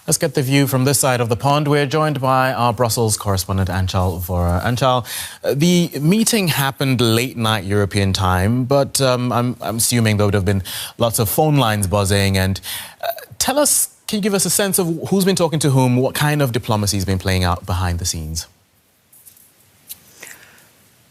Let's get the view from this side of the pond. We're joined by our Brussels correspondent, Anchal Vora. Anchal, the meeting happened late night European time, but I'm assuming there would have been lots of phone lines buzzing. And tell us, can you give us a sense of who's been talking to whom, what kind of diplomacy has been playing out behind the scenes?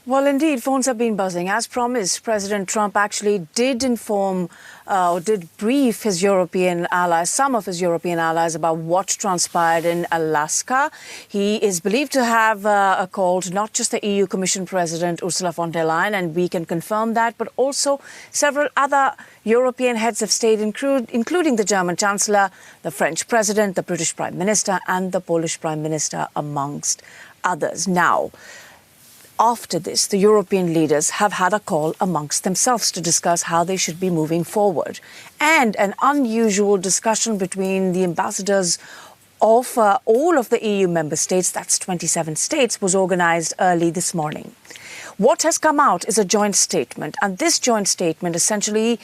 Well, indeed, phones have been buzzing. As promised, President Trump actually did inform or did brief his European allies, some of his European allies, about what transpired in Alaska. He is believed to have called not just the EU Commission President Ursula von der Leyen, and we can confirm that, but also several other European heads of state, including the German Chancellor, the French President, the British Prime Minister, and the Polish Prime Minister, amongst others. Now, after this, the European leaders have had a call amongst themselves to discuss how they should be moving forward. And an unusual discussion between the ambassadors of all of the EU member states, that's 27 states, was organized early this morning. What has come out is a joint statement, and this joint statement essentially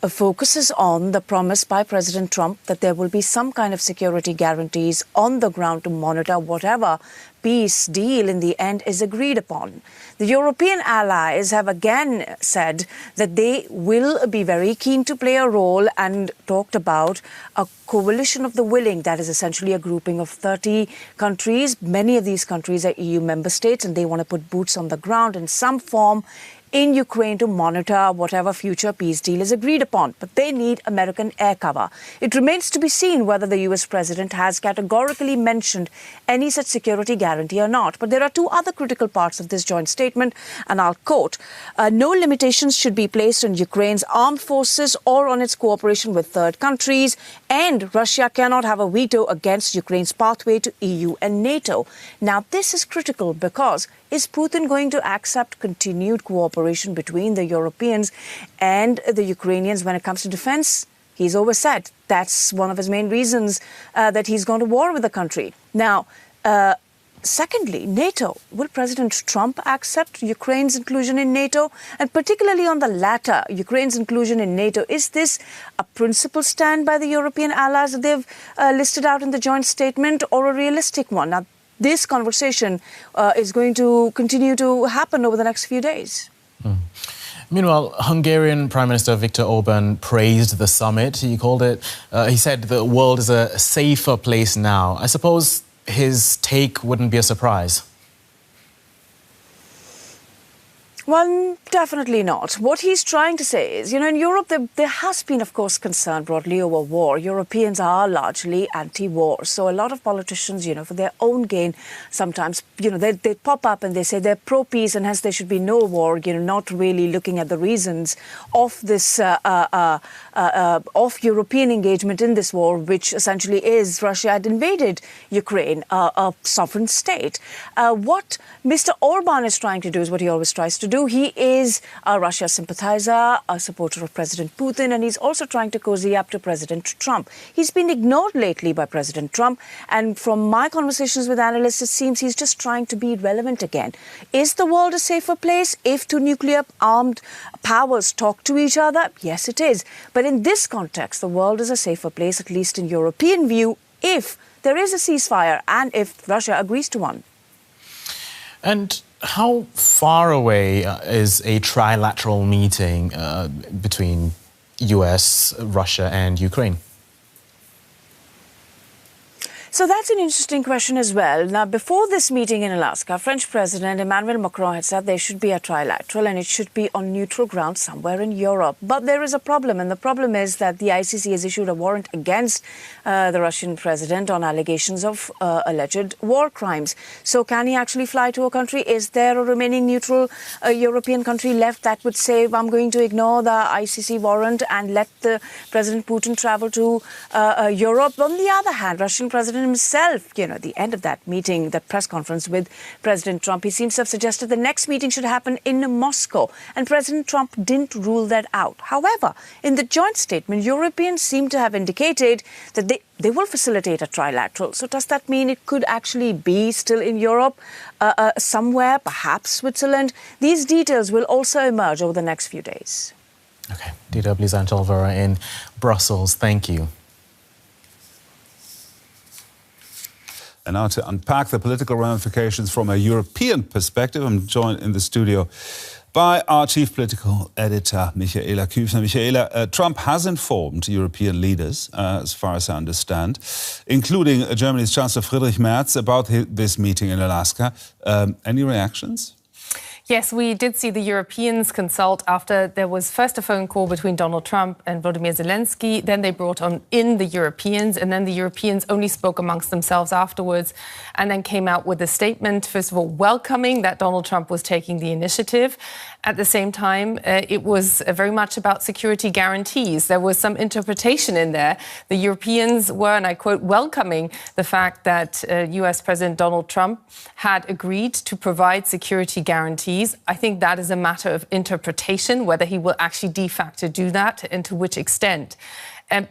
focuses on the promise by President Trump that there will be some kind of security guarantees on the ground to monitor whatever peace deal in the end is agreed upon. The European allies have again said that they will be very keen to play a role and talked about a coalition of the willing, that is essentially a grouping of 30 countries. Many of these countries are EU member states, and they want to put boots on the ground in some form in Ukraine to monitor whatever future peace deal is agreed upon. But they need American air cover. It remains to be seen whether the US president has categorically mentioned any such security guarantee or not. But there are two other critical parts of this joint statement, and I'll quote, no limitations should be placed on Ukraine's armed forces or on its cooperation with third countries, and Russia cannot have a veto against Ukraine's pathway to EU and NATO. Now, this is critical because is Putin going to accept continued cooperation between the Europeans and the Ukrainians when it comes to defense? He's always said that's one of his main reasons that he's gone to war with the country. Now, secondly, NATO. Will President Trump accept Ukraine's inclusion in NATO? And particularly on the latter, Ukraine's inclusion in NATO, is this a principled stand by the European allies that they've listed out in the joint statement, or a realistic one? Now, this conversation is going to continue to happen over the next few days. Meanwhile, Hungarian Prime Minister Viktor Orban praised the summit. He called it, he said the world is a safer place now. I suppose his take wouldn't be a surprise. Well, definitely not. What he's trying to say is, in Europe, there has been, of course, concern broadly over war. Europeans are largely anti-war. So a lot of politicians, for their own gain, sometimes, they pop up and they say they're pro-peace and hence there should be no war, not really looking at the reasons of this, of European engagement in this war, which essentially is Russia had invaded Ukraine, a sovereign state. What Mr. Orban is trying to do is what he always tries to do. He is a Russia sympathizer, a supporter of President Putin, and he's also trying to cozy up to President Trump. He's been ignored lately by President Trump, and from my conversations with analysts, it seems he's just trying to be relevant again. Is the world a safer place if two nuclear-armed powers talk to each other? Yes, it is. But in this context, the world is a safer place, at least in European view, if there is a ceasefire and if Russia agrees to one. And how far away is a trilateral meeting between US, Russia and Ukraine? So that's an interesting question as well. Now, before this meeting in Alaska, French President Emmanuel Macron had said there should be a trilateral and it should be on neutral ground somewhere in Europe. But there is a problem, and the problem is that the ICC has issued a warrant against the Russian president on allegations of alleged war crimes. So can he actually fly to a country? Is there a remaining neutral European country left that would say, I'm going to ignore the ICC warrant and let the President Putin travel to Europe? On the other hand, Russian President himself, at the end of that meeting, that press conference with President Trump, he seems to have suggested the next meeting should happen in Moscow. And President Trump didn't rule that out. However, in the joint statement, Europeans seem to have indicated that they will facilitate a trilateral. So does that mean it could actually be still in Europe, somewhere, perhaps Switzerland? These details will also emerge over the next few days. Okay. DW's Anchal Vora in Brussels. Thank you. And now to unpack the political ramifications from a European perspective, I'm joined in the studio by our chief political editor, Michaela Küfner. Michaela, Trump has informed European leaders, as far as I understand, including Germany's Chancellor Friedrich Merz, about this meeting in Alaska. Any reactions? Yes, we did see the Europeans consult after there was first a phone call between Donald Trump and Volodymyr Zelensky. Then they brought in the Europeans, and then the Europeans only spoke amongst themselves afterwards and then came out with a statement, first of all, welcoming that Donald Trump was taking the initiative. At the same time, it was very much about security guarantees. There was some interpretation in there. The Europeans were, and I quote, welcoming the fact that US President Donald Trump had agreed to provide security guarantees. I think that is a matter of interpretation, whether he will actually de facto do that and to which extent.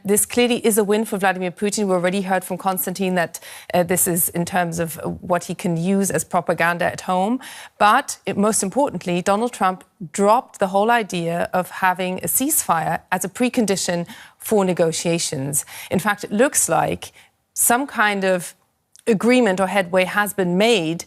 This clearly is a win for Vladimir Putin. We already heard from Konstantin that this is in terms of what he can use as propaganda at home. But most importantly, Donald Trump dropped the whole idea of having a ceasefire as a precondition for negotiations. In fact, it looks like some kind of agreement or headway has been made,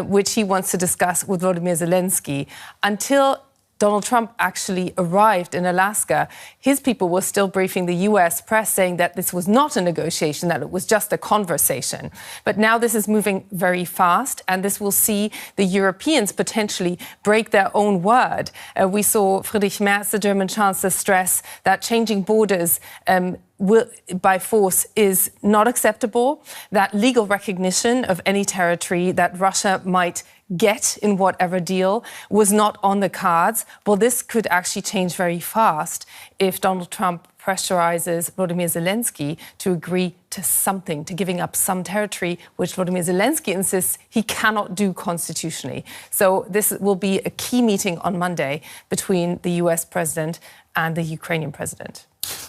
which he wants to discuss with Volodymyr Zelensky. Until Donald Trump actually arrived in Alaska, his people were still briefing the US press saying that this was not a negotiation, that it was just a conversation. But now this is moving very fast, and this will see the Europeans potentially break their own word. We saw Friedrich Merz, the German Chancellor, stress that changing borders by force is not acceptable, that legal recognition of any territory that Russia might get in whatever deal was not on the cards. Well, this could actually change very fast if Donald Trump pressurizes Volodymyr Zelensky to agree to something, to giving up some territory, which Volodymyr Zelensky insists he cannot do constitutionally. So this will be a key meeting on Monday between the US president and the Ukrainian president.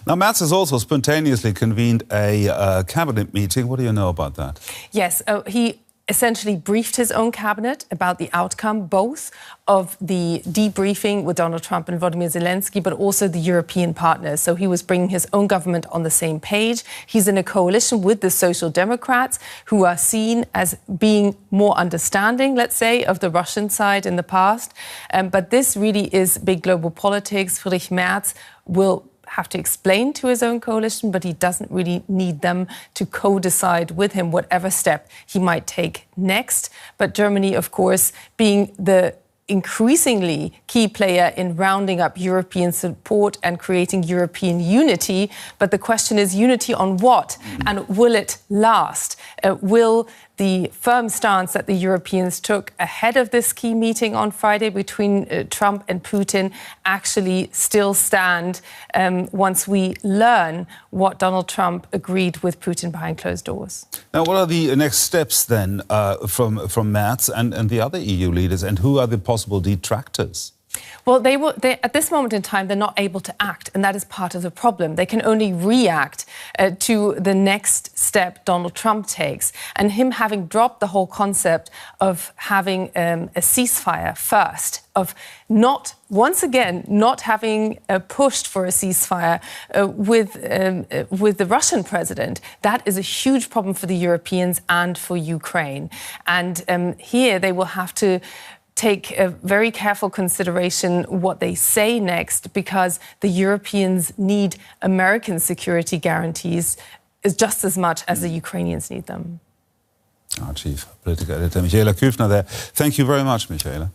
Now, Merz has also spontaneously convened a cabinet meeting. What do you know about that? Yes, he essentially briefed his own cabinet about the outcome, both of the debriefing with Donald Trump and Volodymyr Zelensky, but also the European partners. So he was bringing his own government on the same page. He's in a coalition with the Social Democrats, who are seen as being more understanding, let's say, of the Russian side in the past. But this really is big global politics. Friedrich Merz will have to explain to his own coalition, but he doesn't really need them to co-decide with him whatever step he might take next. But Germany, of course, being the increasingly key player in rounding up European support and creating European unity. But the question is unity on what? And will it last? Will the firm stance that the Europeans took ahead of this key meeting on Friday between Trump and Putin actually still stand once we learn what Donald Trump agreed with Putin behind closed doors? Now, what are the next steps then from Merz and the other EU leaders, and who are the possible detractors? Well, at this moment in time, they're not able to act, and that is part of the problem. They can only react to the next step Donald Trump takes. And him having dropped the whole concept of having a ceasefire first, of not, once again, not having pushed for a ceasefire with the Russian president, that is a huge problem for the Europeans and for Ukraine. And here they will have to take a very careful consideration what they say next, because the Europeans need American security guarantees just as much as the Ukrainians need them. Our chief political editor, Michaela Küfner there. Thank you very much, Michaela.